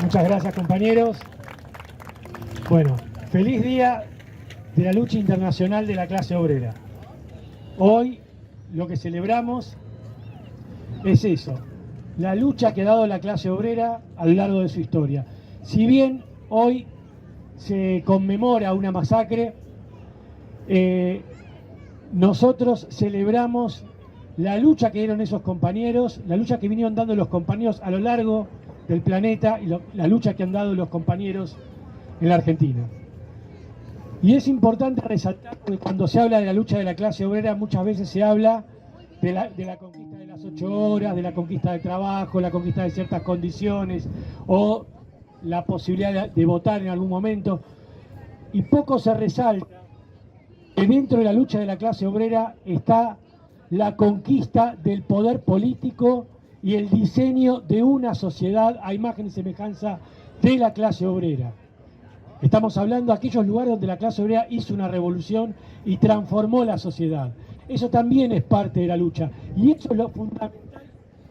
Muchas gracias, compañeros. Bueno, feliz día de la lucha internacional de la clase obrera. Hoy lo que celebramos es eso, la lucha que ha dado la clase obrera a lo largo de su historia. Si bien hoy se conmemora una masacre, nosotros celebramos la lucha que dieron esos compañeros, la lucha que vinieron dando los compañeros a lo largo del planeta y la lucha que han dado los compañeros en la Argentina. Y es importante resaltar que cuando se habla de la lucha de la clase obrera muchas veces se habla de la conquista de las 8 horas, de la conquista del trabajo, la conquista de ciertas condiciones o la posibilidad de votar en algún momento, y poco se resalta que dentro de la lucha de la clase obrera está la conquista del poder político y el diseño de una sociedad a imagen y semejanza de la clase obrera. Estamos hablando de aquellos lugares donde la clase obrera hizo una revolución y transformó la sociedad. Eso también es parte de la lucha y eso es lo fundamental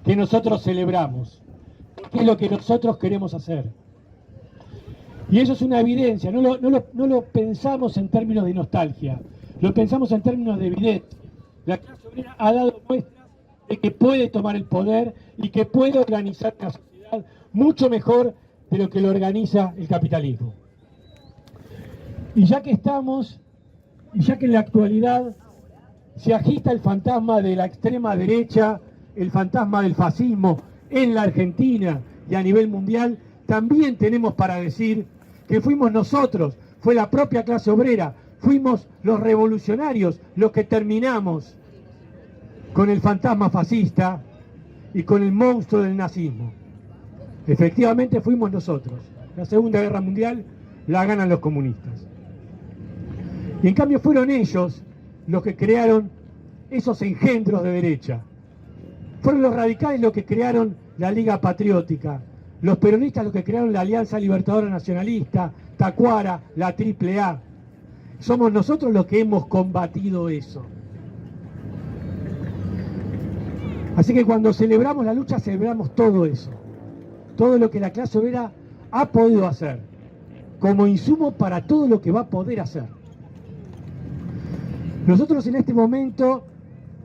que nosotros celebramos, porque es lo que nosotros queremos hacer. Y eso es una evidencia, no lo pensamos en términos de nostalgia, lo pensamos en términos de evidencia. La clase obrera ha dado muestras de que puede tomar el poder y que puede organizar una sociedad mucho mejor de lo que lo organiza el capitalismo. Y ya que estamos, y ya que en la actualidad se agita el fantasma de la extrema derecha, el fantasma del fascismo en la Argentina y a nivel mundial, también tenemos para decir que fuimos nosotros, fue la propia clase obrera, fuimos los revolucionarios los que terminamos con el fantasma fascista y con el monstruo del nazismo. Efectivamente fuimos nosotros. La Segunda Guerra Mundial la ganan los comunistas. Y en cambio fueron ellos los que crearon esos engendros de derecha. Fueron los radicales los que crearon la Liga Patriótica, los peronistas los que crearon la Alianza Libertadora Nacionalista, Tacuara, la AAA. Somos nosotros los que hemos combatido eso. Así que cuando celebramos la lucha, celebramos todo eso. Todo lo que la clase obrera ha podido hacer, como insumo para todo lo que va a poder hacer. Nosotros en este momento,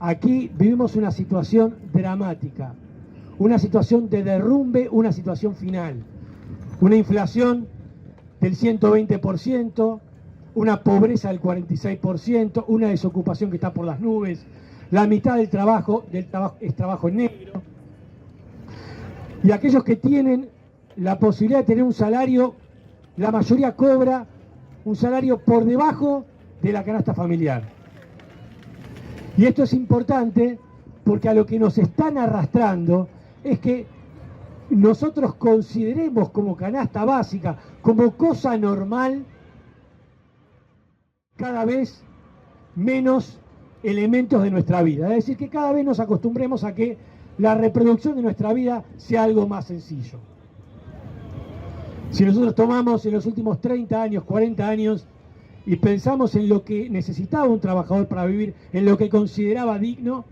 aquí vivimos una situación dramática, una situación de derrumbe, una situación final. Una inflación del 120%, una pobreza del 46%, una desocupación que está por las nubes, la mitad del trabajo es trabajo en negro. Y aquellos que tienen la posibilidad de tener un salario, la mayoría cobra un salario por debajo de la canasta familiar. Y esto es importante porque a lo que nos están arrastrando es que nosotros consideremos como canasta básica, como cosa normal, cada vez menos elementos de nuestra vida. Es decir, que cada vez nos acostumbremos a que la reproducción de nuestra vida sea algo más sencillo. Si nosotros tomamos en los últimos 30 años, 40 años y pensamos en lo que necesitaba un trabajador para vivir, en lo que consideraba digno,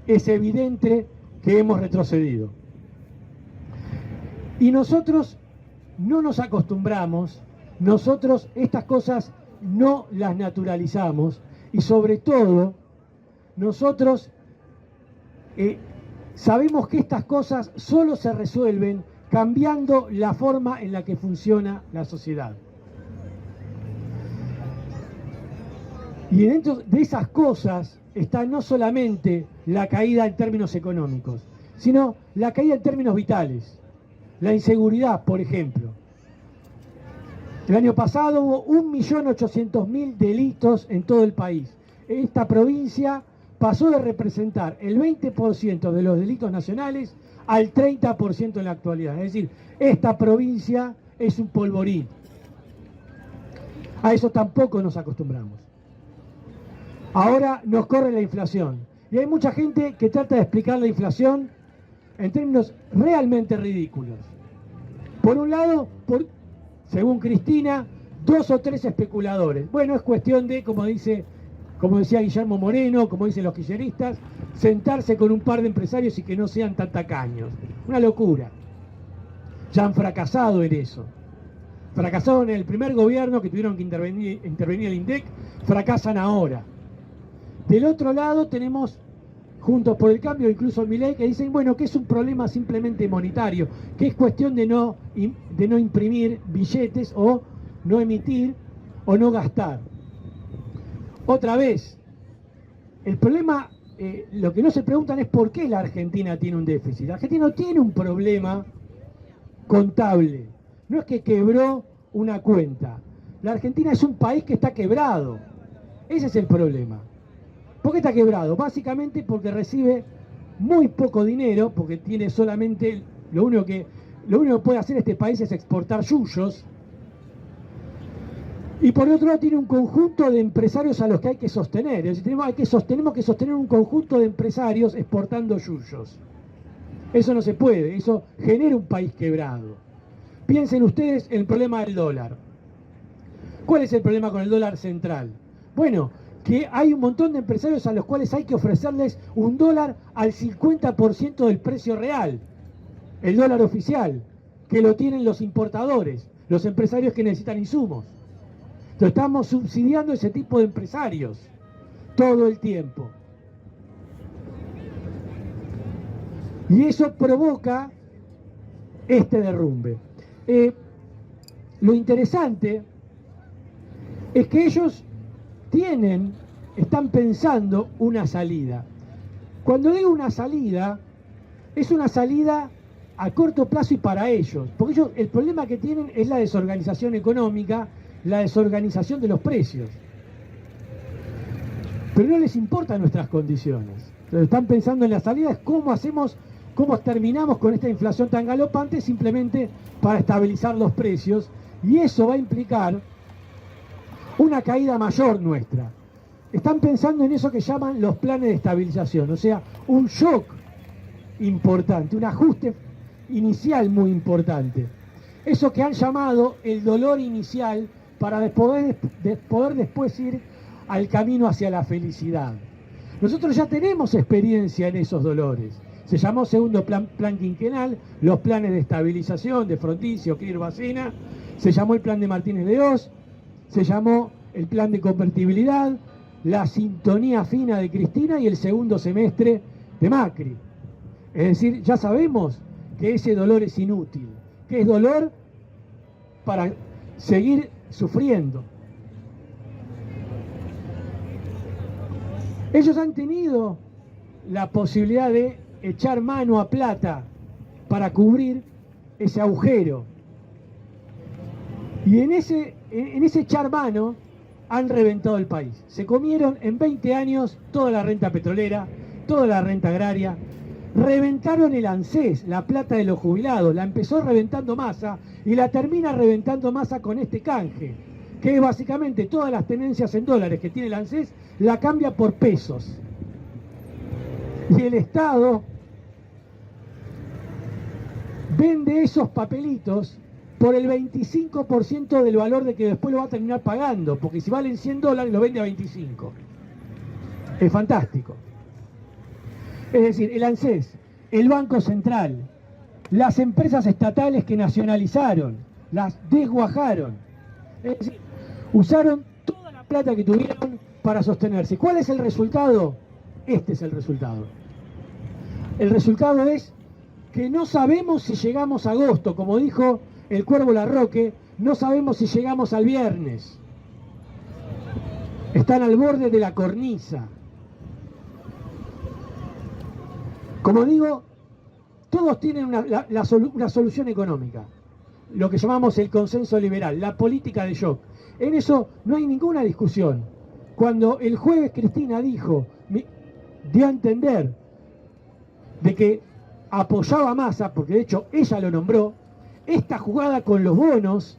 es evidente que hemos retrocedido. Y nosotros no nos acostumbramos, nosotros estas cosas no las naturalizamos y sobre todo nosotros sabemos que estas cosas solo se resuelven cambiando la forma en la que funciona la sociedad. Y dentro de esas cosas está no solamente la caída en términos económicos, sino la caída en términos vitales. La inseguridad, por ejemplo. El año pasado hubo 1.800.000 delitos en todo el país. Esta provincia pasó de representar el 20% de los delitos nacionales al 30% en la actualidad. Es decir, esta provincia es un polvorín. A eso tampoco nos acostumbramos. Ahora nos corre la inflación. Y hay mucha gente que trata de explicar la inflación en términos realmente ridículos. Por un lado, según Cristina, 2 o 3 especuladores. Bueno, es cuestión de, como decía Guillermo Moreno, como dicen los kirchneristas, sentarse con un par de empresarios y que no sean tan tacaños. Una locura. Ya han fracasado en eso. Fracasaron en el primer gobierno que tuvieron que intervenir el INDEC, fracasan ahora. Del otro lado tenemos Juntos por el Cambio, incluso Milei, que dicen, bueno, que es un problema simplemente monetario, que es cuestión de no imprimir billetes o no emitir o no gastar. Otra vez, el problema, lo que no se preguntan es por qué la Argentina tiene un déficit. La Argentina no tiene un problema contable, no es que quebró una cuenta. La Argentina es un país que está quebrado, ese es el problema. ¿Por qué está quebrado? Básicamente porque recibe muy poco dinero, porque tiene solamente, lo único que puede hacer este país es exportar yuyos, y por otro lado tiene un conjunto de empresarios a los que hay que sostener. Es decir, tenemos que sostener un conjunto de empresarios exportando yuyos. Eso no se puede, eso genera un país quebrado. Piensen ustedes en el problema del dólar. ¿Cuál es el problema con el dólar central? Bueno, que hay un montón de empresarios a los cuales hay que ofrecerles un dólar al 50% del precio real, el dólar oficial, que lo tienen los importadores, los empresarios que necesitan insumos. Entonces estamos subsidiando ese tipo de empresarios todo el tiempo. Y eso provoca este derrumbe. Lo interesante es que ellos están pensando una salida. Cuando digo una salida, es una salida a corto plazo y para ellos, porque ellos el problema que tienen es la desorganización económica, la desorganización de los precios. Pero no les importan nuestras condiciones. Entonces están pensando en la salida, es cómo terminamos con esta inflación tan galopante simplemente para estabilizar los precios, y eso va a implicar una caída mayor nuestra. Están pensando en eso que llaman los planes de estabilización, o sea, un shock importante, un ajuste inicial muy importante. Eso que han llamado el dolor inicial para poder después ir al camino hacia la felicidad. Nosotros ya tenemos experiencia en esos dolores. Se llamó segundo plan quinquenal, los planes de estabilización de Frondizi, Kirchner, Bacena, se llamó el plan de Martínez de Oz, se llamó el plan de convertibilidad, la sintonía fina de Cristina y el segundo semestre de Macri. Es decir, ya sabemos que ese dolor es inútil, que es dolor para seguir sufriendo. Ellos han tenido la posibilidad de echar mano a plata para cubrir ese agujero. Y en ese echar mano han reventado el país. Se comieron en 20 años toda la renta petrolera, toda la renta agraria, reventaron el ANSES, la plata de los jubilados, la empezó reventando Massa y la termina reventando Massa con este canje, que es básicamente todas las tenencias en dólares que tiene el ANSES, la cambia por pesos. Y el Estado vende esos papelitos por el 25% del valor de que después lo va a terminar pagando, porque si valen $100 lo vende a 25. Es fantástico. Es decir, el ANSES, el Banco Central, las empresas estatales que nacionalizaron, las desguajaron. Es decir, usaron toda la plata que tuvieron para sostenerse. ¿Cuál es el resultado? Este es el resultado. El resultado es que no sabemos si llegamos a agosto, como dijo el Cuervo Larroque, no sabemos si llegamos al viernes. Están al borde de la cornisa. Como digo, todos tienen una solución económica, lo que llamamos el consenso liberal, la política de shock. En eso no hay ninguna discusión. Cuando el jueves Cristina dio a entender de que apoyaba a Massa, porque de hecho ella lo nombró, esta jugada con los bonos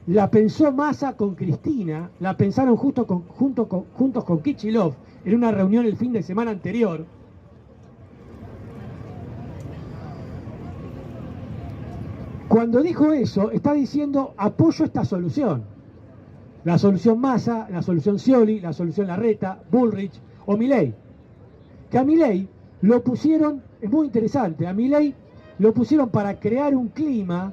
la pensó Massa con Cristina, la pensaron juntos con Kicillof en una reunión el fin de semana anterior. Cuando dijo eso, está diciendo apoyo esta solución. La solución Massa, la solución Scioli, la solución Larreta, Bullrich o Milei. Que a Milei lo pusieron, es muy interesante, a Milei lo pusieron para crear un clima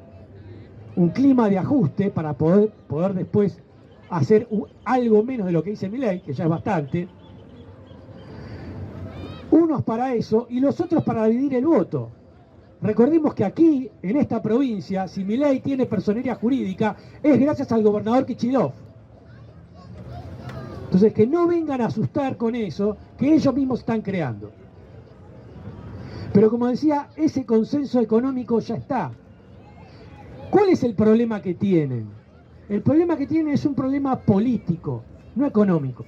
de ajuste para poder después hacer algo menos de lo que dice Milei, que ya es bastante. Unos para eso y los otros para dividir el voto. Recordemos que aquí, en esta provincia, si Milei tiene personería jurídica, es gracias al gobernador Kicillof. Entonces, que no vengan a asustar con eso, que ellos mismos están creando. Pero como decía, ese consenso económico ya está. ¿Cuál es el problema que tienen? El problema que tienen es un problema político, no económico.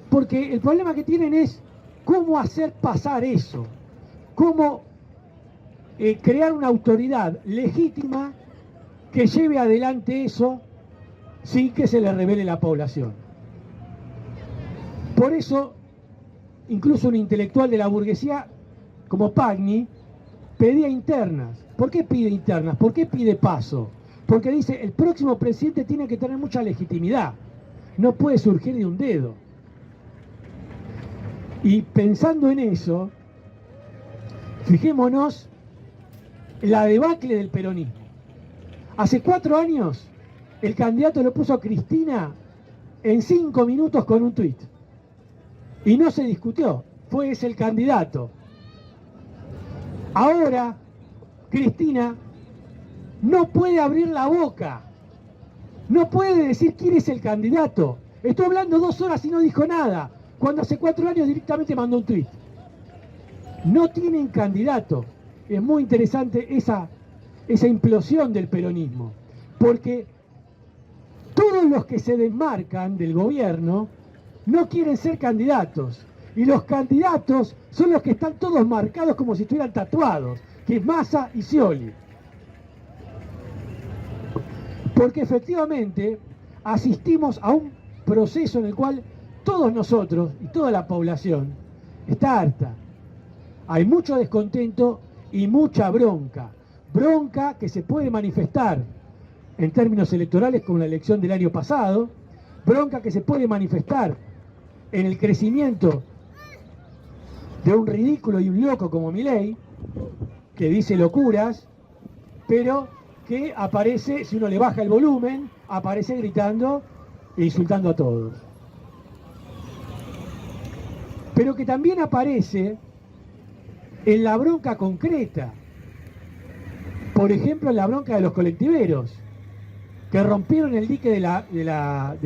Porque el problema que tienen es cómo hacer pasar eso, cómo crear una autoridad legítima que lleve adelante eso sin que se le revele la población. Por eso, incluso un intelectual de la burguesía como Pagni pedía internas. ¿Por qué pide internas? ¿Por qué pide paso? Porque dice, el próximo presidente tiene que tener mucha legitimidad, no puede surgir de un dedo. Y pensando en eso, fijémonos en la debacle del peronismo. Hace 4 años el candidato lo puso a Cristina en 5 minutos con un tuit. Y no se discutió, fue ese el candidato. Ahora, Cristina no puede abrir la boca, no puede decir quién es el candidato. Estuvo hablando 2 horas y no dijo nada, cuando hace 4 años directamente mandó un tuit. No tienen candidato. Es muy interesante esa implosión del peronismo, porque todos los que se desmarcan del gobierno no quieren ser candidatos, y los candidatos son los que están todos marcados como si estuvieran tatuados, que es Massa y Scioli. Porque efectivamente asistimos a un proceso en el cual todos nosotros y toda la población está harta. Hay mucho descontento y mucha bronca. Bronca que se puede manifestar en términos electorales con la elección del año pasado, bronca que se puede manifestar en el crecimiento de un ridículo y un loco como Milei, que dice locuras, pero que aparece, si uno le baja el volumen, aparece gritando e insultando a todos. Pero que también aparece en la bronca concreta. Por ejemplo, en la bronca de los colectiveros, que rompieron el dique de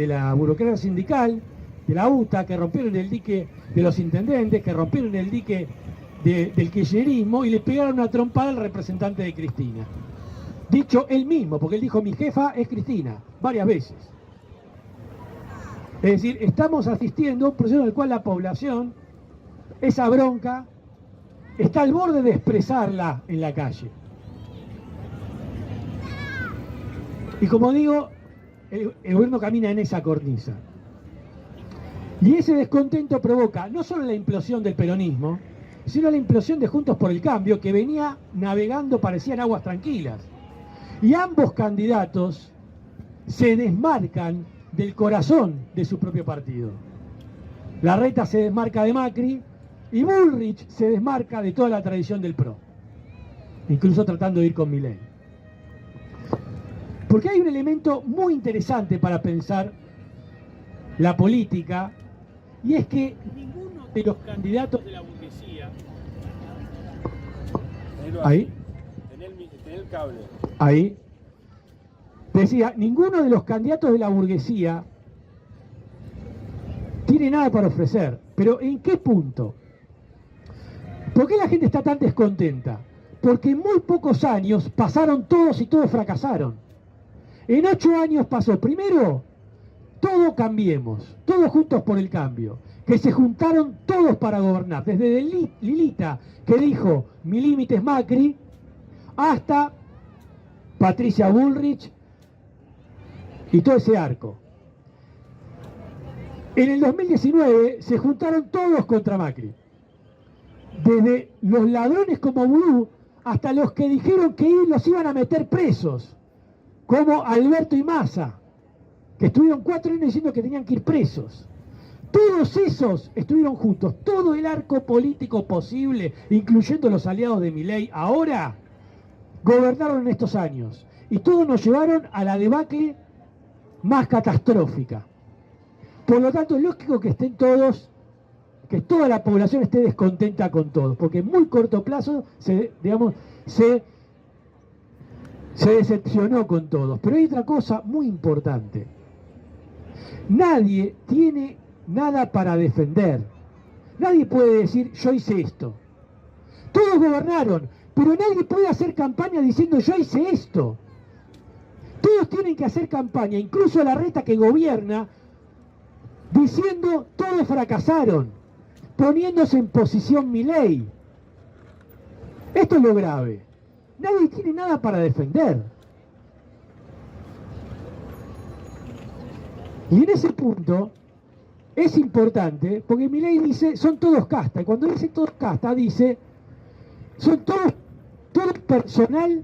la burocracia sindical, de la UTA, que rompieron el dique de los intendentes, que rompieron el dique del kirchnerismo y le pegaron una trompada al representante de Cristina. Dicho él mismo, porque él dijo, mi jefa es Cristina, varias veces. Es decir, estamos asistiendo a un proceso en el cual la población, esa bronca, está al borde de expresarla en la calle. Y como digo, el gobierno camina en esa cornisa. Y ese descontento provoca no solo la implosión del peronismo, sino la implosión de Juntos por el Cambio, que venía navegando, parecían aguas tranquilas. Y ambos candidatos se desmarcan del corazón de su propio partido. Larreta se desmarca de Macri y Bullrich se desmarca de toda la tradición del PRO, incluso tratando de ir con Milei. Porque hay un elemento muy interesante para pensar la política, y es que ninguno de los candidatos de la burguesía... Ahí. Tener el cable. Ahí. Decía, ninguno de los candidatos de la burguesía tiene nada para ofrecer. Pero ¿en qué punto? ¿Por qué la gente está tan descontenta? Porque en muy pocos años pasaron todos y todos fracasaron. En 8 años pasó, primero, todo Cambiemos, todos Juntos por el Cambio, que se juntaron todos para gobernar, desde Lilita, que dijo, mi límite es Macri, hasta Patricia Bullrich y todo ese arco. En el 2019 se juntaron todos contra Macri, desde los ladrones como Vudú hasta los que dijeron que los iban a meter presos, como Alberto y Massa, que estuvieron 4 años diciendo que tenían que ir presos. Todos esos estuvieron juntos, todo el arco político posible, incluyendo los aliados de Milei, ahora gobernaron en estos años. Y todos nos llevaron a la debacle más catastrófica. Por lo tanto, es lógico que estén todos, que toda la población esté descontenta con todos, porque en muy corto plazo se decepcionó con todos. Pero hay otra cosa muy importante. Nadie tiene nada para defender. Nadie puede decir, yo hice esto. Todos gobernaron, pero nadie puede hacer campaña diciendo, yo hice esto. Todos tienen que hacer campaña, incluso Larreta que gobierna, diciendo, todos fracasaron, poniéndose en posición Milei. Esto es lo grave. Nadie tiene nada para defender. Y en ese punto es importante, porque Milei dice, son todos casta, y cuando dice todos casta, dice, son todo personal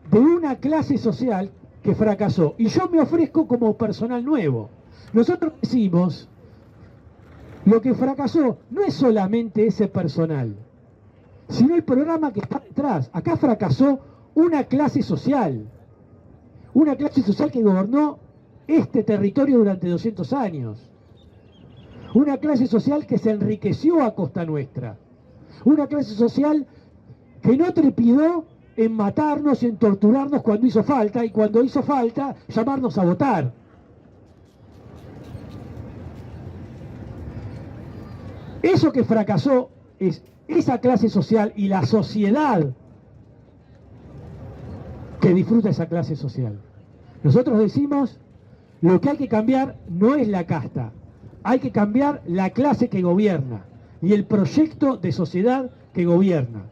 de una clase social que fracasó, y yo me ofrezco como personal nuevo. Nosotros decimos, lo que fracasó no es solamente ese personal, sino el programa que está detrás. Acá fracasó una clase social que gobernó este territorio durante 200 años, una clase social que se enriqueció a costa nuestra, una clase social que no trepidó en matarnos y en torturarnos cuando hizo falta, y cuando hizo falta llamarnos a votar. Eso que fracasó es esa clase social y la sociedad que disfruta esa clase social. Nosotros decimos, lo que hay que cambiar no es la casta, hay que cambiar la clase que gobierna y el proyecto de sociedad que gobierna.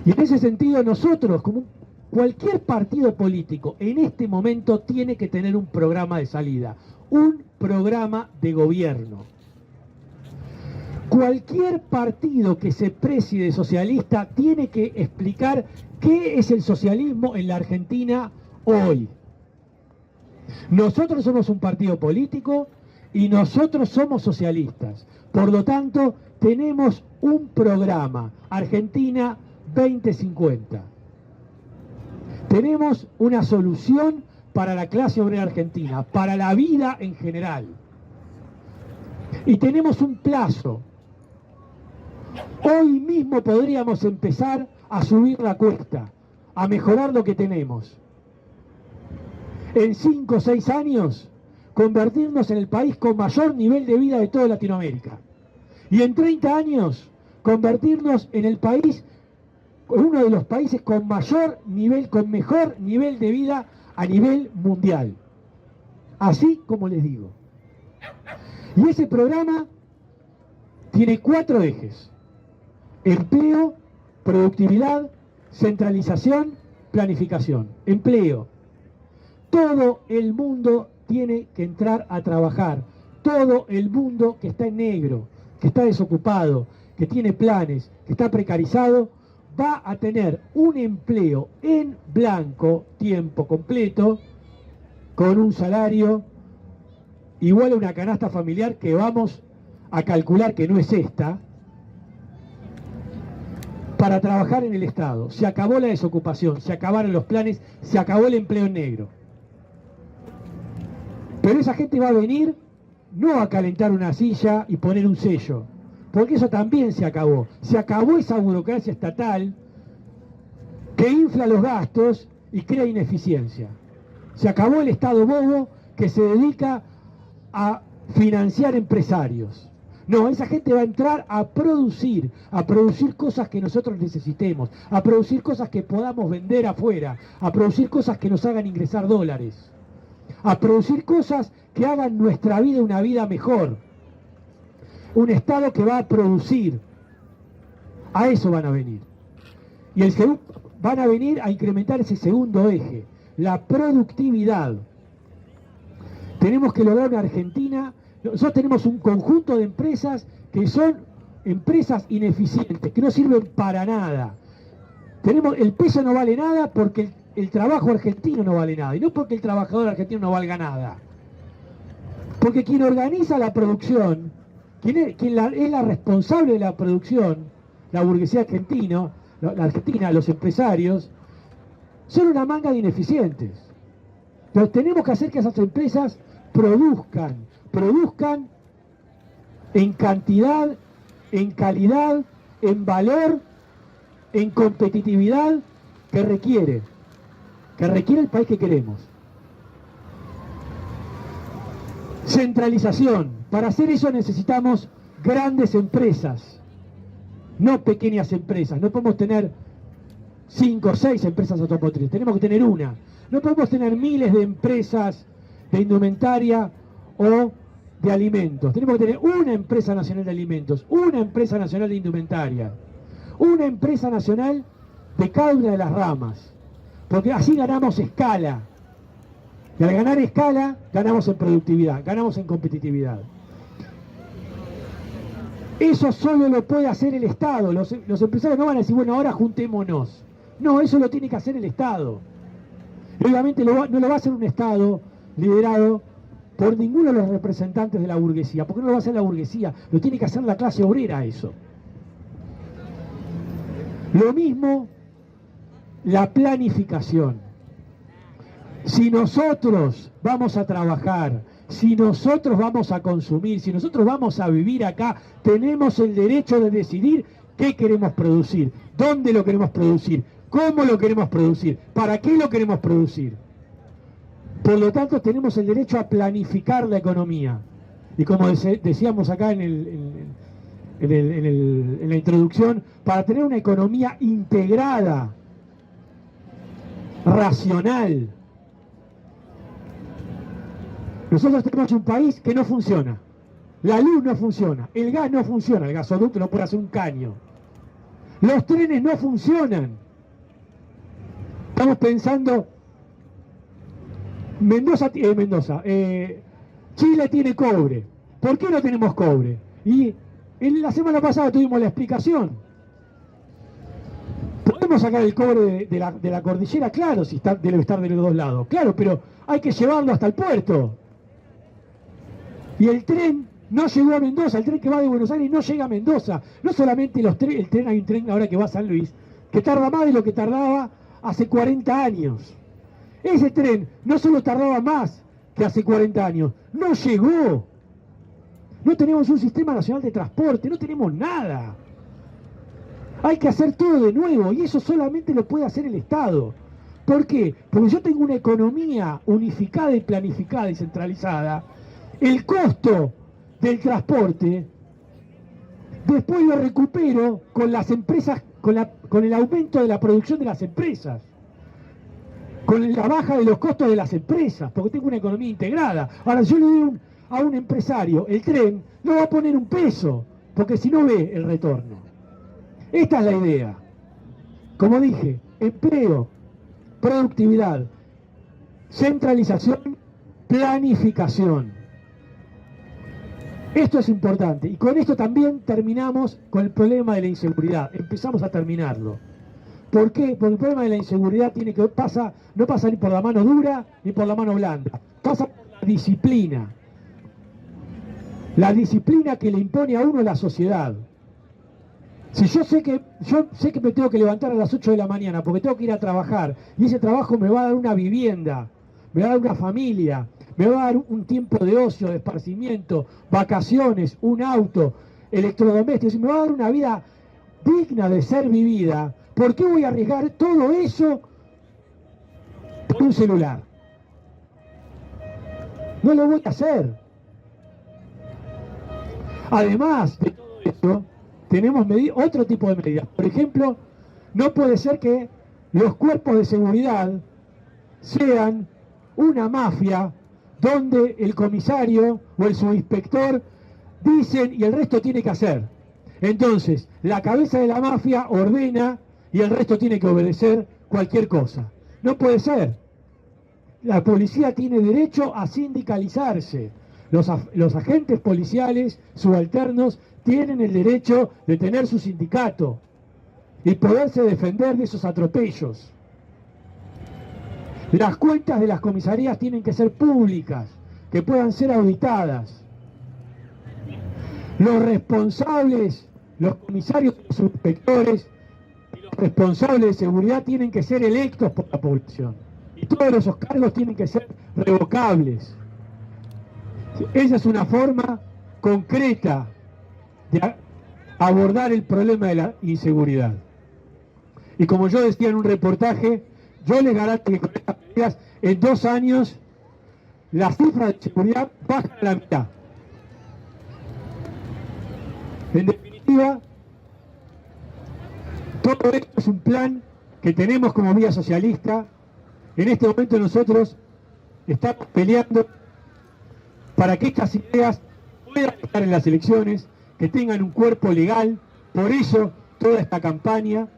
Y en ese sentido nosotros, como cualquier partido político, en este momento tiene que tener un programa de salida, un programa de gobierno. Cualquier partido que se precie de socialista tiene que explicar qué es el socialismo en la Argentina hoy. Nosotros somos un partido político y nosotros somos socialistas. Por lo tanto, tenemos un programa, Argentina 2050. Tenemos una solución para la clase obrera argentina, para la vida en general. Y tenemos un plazo. Hoy mismo podríamos empezar a subir la cuesta, a mejorar lo que tenemos. En 5 o 6 años, convertirnos en el país con mayor nivel de vida de toda Latinoamérica. Y en 30 años, convertirnos en el país, uno de los países con mayor nivel, con mejor nivel de vida a nivel mundial. Así como les digo. Y ese programa tiene 4 ejes: empleo, productividad, centralización, planificación. Empleo. Todo el mundo tiene que entrar a trabajar. Todo el mundo que está en negro, que está desocupado, que tiene planes, que está precarizado, va a tener un empleo en blanco, tiempo completo, con un salario igual a una canasta familiar que vamos a calcular que no es esta, para trabajar en el Estado. Se acabó la desocupación, se acabaron los planes, se acabó el empleo en negro. Pero esa gente va a venir no a calentar una silla y poner un sello, porque eso también se acabó. Se acabó esa burocracia estatal que infla los gastos y crea ineficiencia. Se acabó el Estado bobo que se dedica a financiar empresarios. No, esa gente va a entrar a producir cosas que nosotros necesitemos, a producir cosas que podamos vender afuera, a producir cosas que nos hagan ingresar dólares, a producir cosas que hagan nuestra vida una vida mejor. Un Estado que va a producir. A eso van a venir. Y van a venir a incrementar ese segundo eje, la productividad. Tenemos que lograr una Argentina. Nosotros tenemos un conjunto de empresas que son empresas ineficientes, que no sirven para nada. El peso no vale nada porque el trabajo argentino no vale nada, y no porque el trabajador argentino no valga nada. Porque quien organiza la producción, quien es la responsable de la producción, la burguesía argentina, la Argentina, los empresarios, son una manga de ineficientes. Entonces tenemos que hacer que esas empresas produzcan en cantidad, en calidad, en valor, en competitividad que requiere el país que queremos. Centralización. Para hacer eso necesitamos grandes empresas, no pequeñas empresas. No podemos tener 5 o 6 empresas automotrices, tenemos que tener una. No podemos tener miles de empresas de indumentaria o de alimentos. Tenemos que tener una empresa nacional de alimentos, una empresa nacional de indumentaria, una empresa nacional de cada una de las ramas, porque así ganamos escala. Y al ganar escala, ganamos en productividad, ganamos en competitividad. Eso solo lo puede hacer el Estado. Los empresarios no van a decir, bueno, ahora juntémonos. No, eso lo tiene que hacer el Estado. Y obviamente no lo va a hacer un Estado liderado por ninguno de los representantes de la burguesía. ¿Por qué no lo va a hacer la burguesía? Lo tiene que hacer la clase obrera eso. Lo mismo la planificación. Si nosotros vamos a trabajar, si nosotros vamos a consumir, si nosotros vamos a vivir acá, tenemos el derecho de decidir qué queremos producir, dónde lo queremos producir, cómo lo queremos producir, para qué lo queremos producir. Por lo tanto, tenemos el derecho a planificar la economía. Y como decíamos acá en la introducción, para tener una economía integrada, racional. Nosotros tenemos un país que no funciona. La luz no funciona, el gas no funciona, el gasoducto no puede hacer un caño. Los trenes no funcionan. Estamos pensando, Chile tiene cobre. ¿Por qué no tenemos cobre? Y la semana pasada tuvimos la explicación. Podemos sacar el cobre de la cordillera, claro, si debe estar de los dos lados, claro, pero hay que llevarlo hasta el puerto. Y el tren no llegó a Mendoza, el tren que va de Buenos Aires no llega a Mendoza. No solamente el tren, hay un tren ahora que va a San Luis, que tarda más de lo que tardaba hace 40 años. Ese tren no solo tardaba más que hace 40 años, no llegó. No tenemos un sistema nacional de transporte, no tenemos nada. Hay que hacer todo de nuevo y eso solamente lo puede hacer el Estado. ¿Por qué? Porque yo tengo una economía unificada y planificada y centralizada. El costo del transporte después lo recupero con las empresas, con el aumento de la producción de las empresas, con la baja de los costos de las empresas, porque tengo una economía integrada. Ahora, yo le doy a un empresario el tren, no va a poner un peso, porque si no ve el retorno. Esta es la idea. Como dije, empleo, productividad, centralización, planificación. Esto es importante y con esto también terminamos con el problema de la inseguridad, empezamos a terminarlo. ¿Por qué? Porque el problema de la inseguridad no pasa ni por la mano dura ni por la mano blanda, pasa por la disciplina. La disciplina que le impone a uno la sociedad. Si yo sé que me tengo que levantar a las 8 de la mañana porque tengo que ir a trabajar y ese trabajo me va a dar una vivienda, me va a dar una familia, me va a dar un tiempo de ocio, de esparcimiento, vacaciones, un auto, electrodomésticos, me va a dar una vida digna de ser vivida, ¿por qué voy a arriesgar todo eso por un celular? No lo voy a hacer. Además de todo eso, tenemos otro tipo de medidas. Por ejemplo, no puede ser que los cuerpos de seguridad sean una mafia donde el comisario o el subinspector dicen y el resto tiene que hacer. Entonces, la cabeza de la mafia ordena y el resto tiene que obedecer cualquier cosa. No puede ser. La policía tiene derecho a sindicalizarse. Los agentes policiales subalternos tienen el derecho de tener su sindicato y poderse defender de esos atropellos. Las cuentas de las comisarías tienen que ser públicas, que puedan ser auditadas. Los responsables, los comisarios, los inspectores y los responsables de seguridad tienen que ser electos por la población. Y todos esos cargos tienen que ser revocables. Esa es una forma concreta de abordar el problema de la inseguridad. Y como yo decía en un reportaje, yo les garantizo que con estas medidas, en 2 años, las cifras de seguridad bajan a la mitad. En definitiva, todo esto es un plan que tenemos como Vía Socialista. En este momento nosotros estamos peleando para que estas ideas puedan estar en las elecciones, que tengan un cuerpo legal. Por eso toda esta campaña.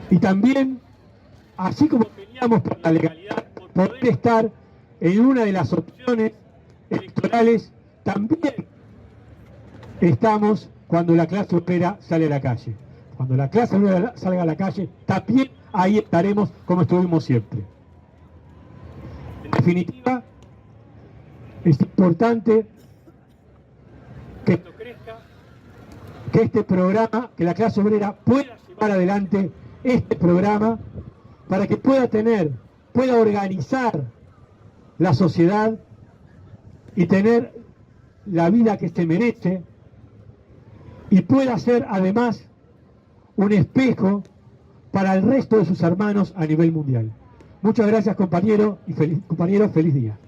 Y también, así como peleamos por la legalidad, por poder estar en una de las opciones electorales, también estamos cuando la clase obrera sale a la calle. Cuando la clase obrera salga a la calle, también ahí estaremos como estuvimos siempre. En definitiva, es importante que esto crezca, que este programa, que la clase obrera pueda llevar adelante este programa para que pueda organizar la sociedad y tener la vida que se merece, y pueda ser además un espejo para el resto de sus hermanos a nivel mundial. Muchas gracias, compañeros, feliz día.